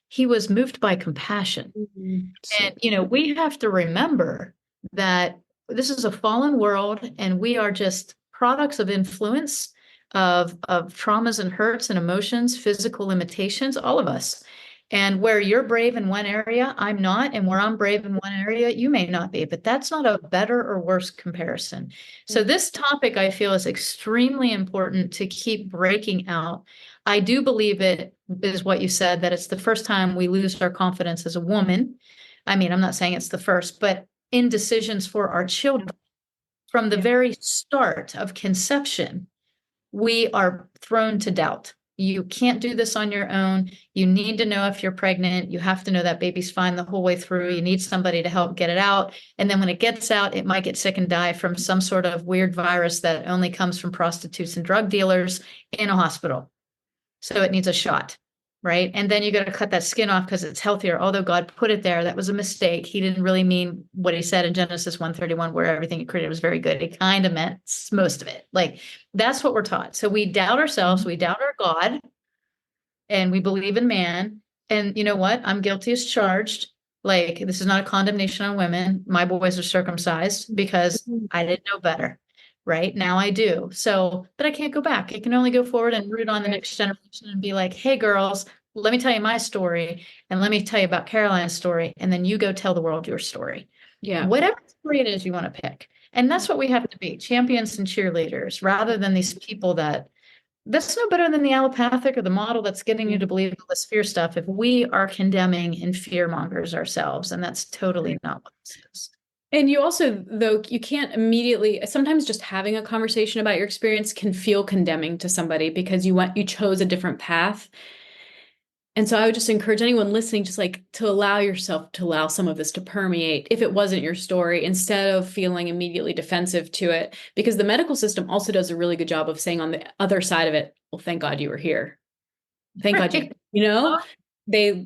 He was moved by compassion. And, we have to remember that this is a fallen world and we are just products of influence of traumas and hurts and emotions, physical limitations, all of us. And where you're brave in one area, I'm not. And where I'm brave in one area, you may not be. But that's not a better or worse comparison. So this topic, I feel, is extremely important to keep breaking out. I do believe it is what you said, that it's the first time we lose our confidence as a woman. I mean, I'm not saying it's the first, but in decisions for our children, from the very start of conception, we are thrown to doubt. You can't do this on your own. You need to know if you're pregnant. You have to know that baby's fine the whole way through. You need somebody to help get it out. And then when it gets out, it might get sick and die from some sort of weird virus that only comes from prostitutes and drug dealers in a hospital. So it needs a shot, right? And then you got to cut that skin off because it's healthier. Although God put it there, that was a mistake. He didn't really mean what he said in Genesis 1:31, where everything he created was very good. He kind of meant most of it. Like, that's what we're taught. So we doubt ourselves, we doubt our God, and we believe in man. And you know what? I'm guilty as charged. Like, this is not a condemnation on women. My boys are circumcised because I didn't know better. right? Now I do. So, but I can't go back. I can only go forward and root on the next generation and be like, hey, girls, let me tell you my story. And let me tell you about Caroline's story. And then you go tell the world your story. Yeah. Whatever story it is you want to pick. And that's what we have to be, champions and cheerleaders, rather than these people that's no better than the allopathic or the model that's getting you to believe all this fear stuff if we are condemning and fear mongers ourselves. And that's totally not what this is. And you also, though, you can't immediately, sometimes just having a conversation about your experience can feel condemning to somebody because you chose a different path. And so I would just encourage anyone listening, just like to allow yourself to allow some of this to permeate if it wasn't your story, instead of feeling immediately defensive to it. Because the medical system also does a really good job of saying on the other side of it, well, thank God you were here. Thank God you know, they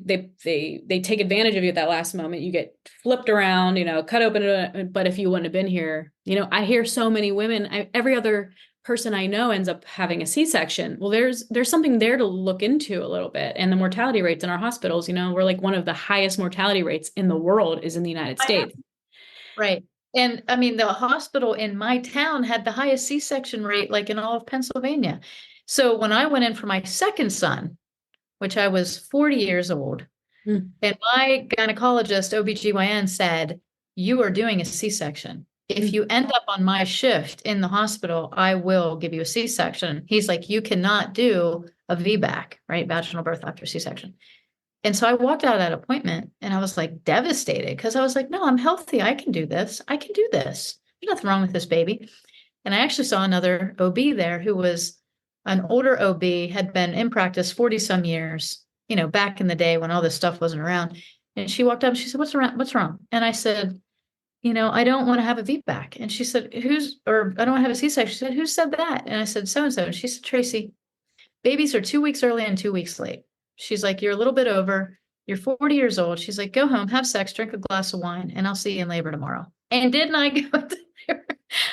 take advantage of you at that last moment. You get flipped around, cut open. But if you wouldn't have been here, I hear so many women, every other person I know ends up having a C-section. Well, there's something there to look into a little bit. And the mortality rates in our hospitals, we're like one of the highest mortality rates in the world is in the United States. Right. And I mean, the hospital in my town had the highest C-section rate, like in all of Pennsylvania. So when I went in for my second son, which I was 40 years old, and my gynecologist, OBGYN, said, you are doing a C-section. If you end up on my shift in the hospital, I will give you a C-section. He's like, you cannot do a VBAC, right? Vaginal birth after C-section. And so I walked out of that appointment and I was like devastated because I was like, no, I'm healthy. I can do this. I can do this. There's nothing wrong with this baby. And I actually saw another OB there who was an older OB, had been in practice 40 some years, back in the day when all this stuff wasn't around. And she walked up and she said, what's wrong? And I said, I don't want to have a VBAC. And she said, I don't want to have a C-section. She said, who said that? And I said, so-and-so. And she said, Tracey, babies are 2 weeks early and 2 weeks late. She's like, you're a little bit over. You're 40 years old. She's like, go home, have sex, drink a glass of wine, and I'll see you in labor tomorrow. And didn't I go there?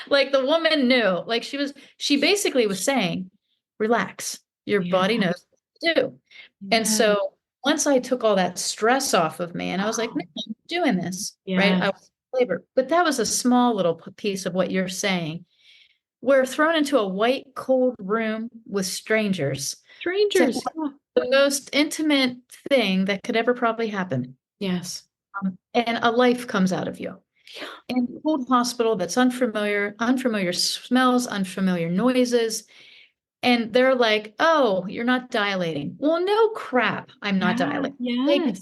Like the woman knew, like she basically was saying, relax, your body knows what to do. And so once I took all that stress off of me and I was like, no, I'm doing this, right? I was in labor, but that was a small little piece of what you're saying. We're thrown into a white, cold room with strangers. The most intimate thing that could ever probably happen. Yes. And a life comes out of you. And a cold hospital that's unfamiliar smells, unfamiliar noises. And they're like, oh, you're not dilating. Well, no crap. I'm not dilating. Like,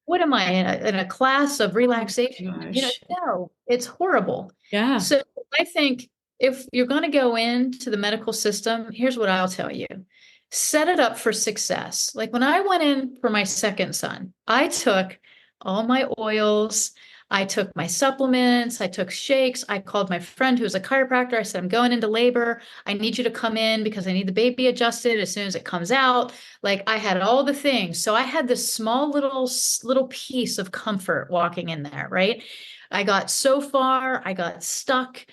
what am I in a class of relaxation? No, it's horrible. Yeah. So I think if you're going to go into the medical system, here's what I'll tell you. Set it up for success. Like when I went in for my second son, I took all my oils, I took my supplements, I took shakes. I called my friend who's a chiropractor. I said, I'm going into labor. I need you to come in because I need the baby adjusted as soon as it comes out. Like I had all the things. So I had this small little piece of comfort walking in there, right? I got so far, I got stuck,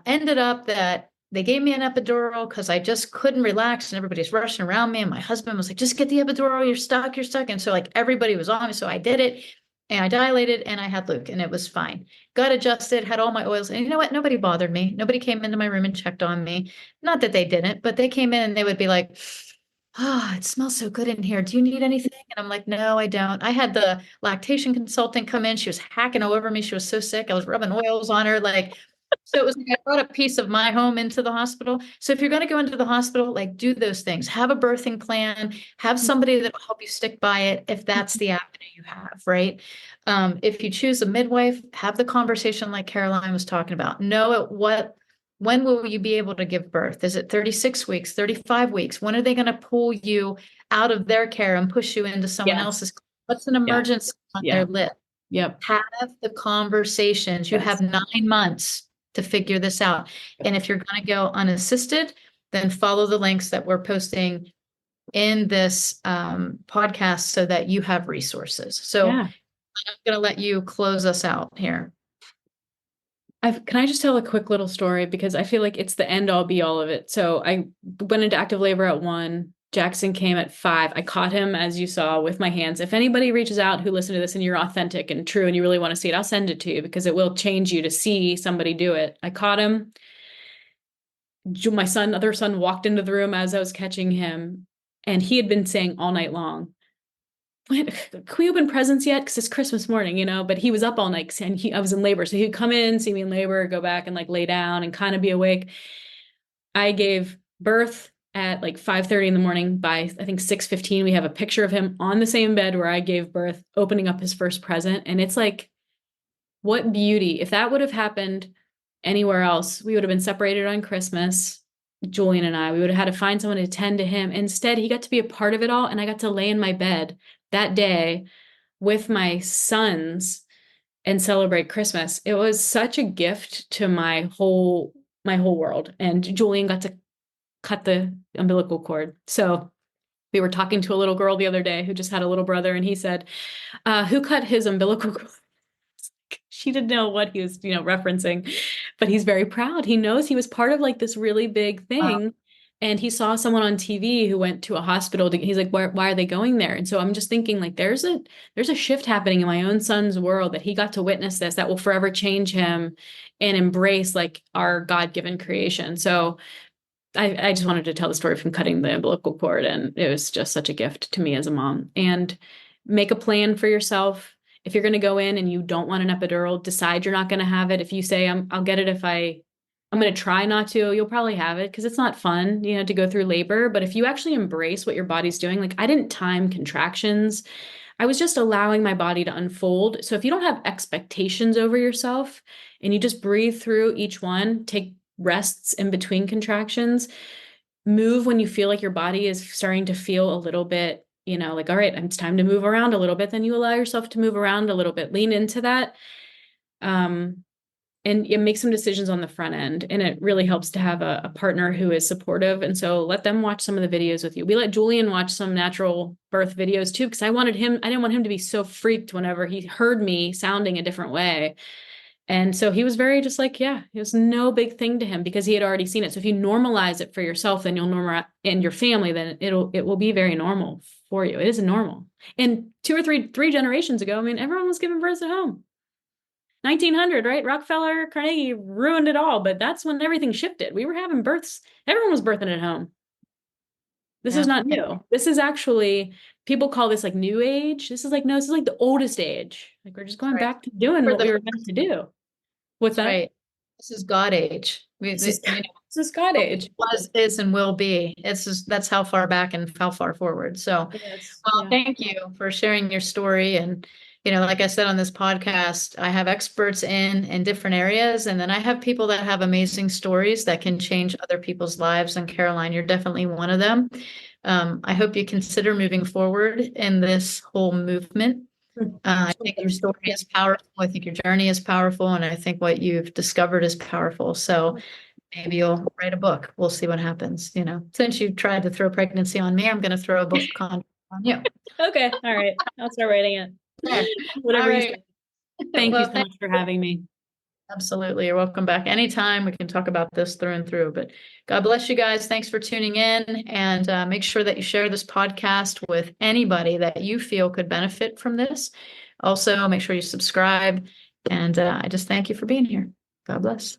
ended up that they gave me an epidural because I just couldn't relax and everybody's rushing around me. And my husband was like, just get the epidural. You're stuck. You're stuck. And so like everybody was on me. So I did it and I dilated and I had Luke and it was fine. Got adjusted, had all my oils. And you know what? Nobody bothered me. Nobody came into my room and checked on me. Not that they didn't, but they came in and they would be like, oh, it smells so good in here. Do you need anything? And I'm like, no, I don't. I had the lactation consultant come in. She was hacking all over me. She was so sick. I was rubbing oils on her. Like, so it was like I brought a piece of my home into the hospital. So if you're going to go into the hospital, like do those things, have a birthing plan, have somebody that will help you stick by it if that's the avenue you have, right? If you choose a midwife, have the conversation like Caroline was talking about. Know when will you be able to give birth? Is it 36 weeks, 35 weeks? When are they going to pull you out of their care and push you into someone else's? What's an emergency on their list? Yep. Have the conversations. You have 9 months to figure this out. And if you're going to go unassisted, then follow the links that we're posting in this podcast so that you have resources. So I'm going to let you close us out here. Can I just tell a quick little story because I feel like it's the end all be all of it. So I went into active labor at 1. Jackson came at 5. I caught him, as you saw, with my hands. If anybody reaches out who listened to this and you're authentic and true and you really want to see it, I'll send it to you because it will change you to see somebody do it. I caught him. My other son walked into the room as I was catching him, and he had been saying all night long, can we open presents yet? Because it's Christmas morning, but he was up all night and I was in labor. So he'd come in, see me in labor, go back and like lay down and kind of be awake. I gave birth at like 5:30 in the morning. By I think 6:15, we have a picture of him on the same bed where I gave birth, opening up his first present. And it's like, what beauty. If that would have happened anywhere else, we would have been separated on Christmas, Julian and I. We would have had to find someone to tend to him. Instead, he got to be a part of it all, and I got to lay in my bed that day with my sons and celebrate Christmas. It was such a gift to my whole world. And Julian got to cut the umbilical cord. So we were talking to a little girl the other day who just had a little brother, and he said, who cut his umbilical cord? She didn't know what he was, referencing, but he's very proud. He knows he was part of like this really big Wow. thing. And he saw someone on TV who went to a hospital. He's like, why are they going there? And so I'm just thinking like, there's a shift happening in my own son's world that he got to witness this, that will forever change him and embrace like our God-given creation. So I just wanted to tell the story from cutting the umbilical cord. And it was just such a gift to me as a mom. And make a plan for yourself. If you're going to go in and you don't want an epidural, decide you're not going to have it. If you say, I'll get it if I'm going to try not to, you'll probably have it because it's not fun, to go through labor. But if you actually embrace what your body's doing, like I didn't time contractions, I was just allowing my body to unfold. So if you don't have expectations over yourself and you just breathe through each one, take rests in between contractions, move when you feel like your body is starting to feel a little bit, like, all right, it's time to move around a little bit. Then you allow yourself to move around a little bit, lean into that. And you make some decisions on the front end. And it really helps to have a partner who is supportive. And so let them watch some of the videos with you. We let Julian watch some natural birth videos too, because I didn't want him to be so freaked whenever he heard me sounding a different way. And so he was very just like, yeah, it was no big thing to him because he had already seen it. So if you normalize it for yourself, then you'll normalize in your family, then it will be very normal for you. It is normal. And two or three generations ago, I mean, everyone was giving birth at home. 1900, right? Rockefeller, Carnegie ruined it all, but that's when everything shifted. We were having births. Everyone was birthing at home. This is not new. This is actually, people call this like new age. This is like, no, this is like the oldest age. Like we're just going back to doing what we were meant to do. What's that? Right. This is God age. This is God age. Was, is, and will be. That's how far back and how far forward. So, Yes. well, Yeah. thank you for sharing your story. And, like I said on this podcast, I have experts in different areas, and then I have people that have amazing stories that can change other people's lives. And Caroline, you're definitely one of them. I hope you consider moving forward in this whole movement. I think your story is powerful. I think your journey is powerful. And I think what you've discovered is powerful. So maybe you'll write a book. We'll see what happens. Since you tried to throw pregnancy on me, I'm going to throw a book on you. Okay. All right. I'll start writing it. Whatever you say. Thank you so much for having me. Absolutely. You're welcome back anytime. We can talk about this through and through, but God bless you guys. Thanks for tuning in, and make sure that you share this podcast with anybody that you feel could benefit from this. Also, make sure you subscribe, and I just thank you for being here. God bless.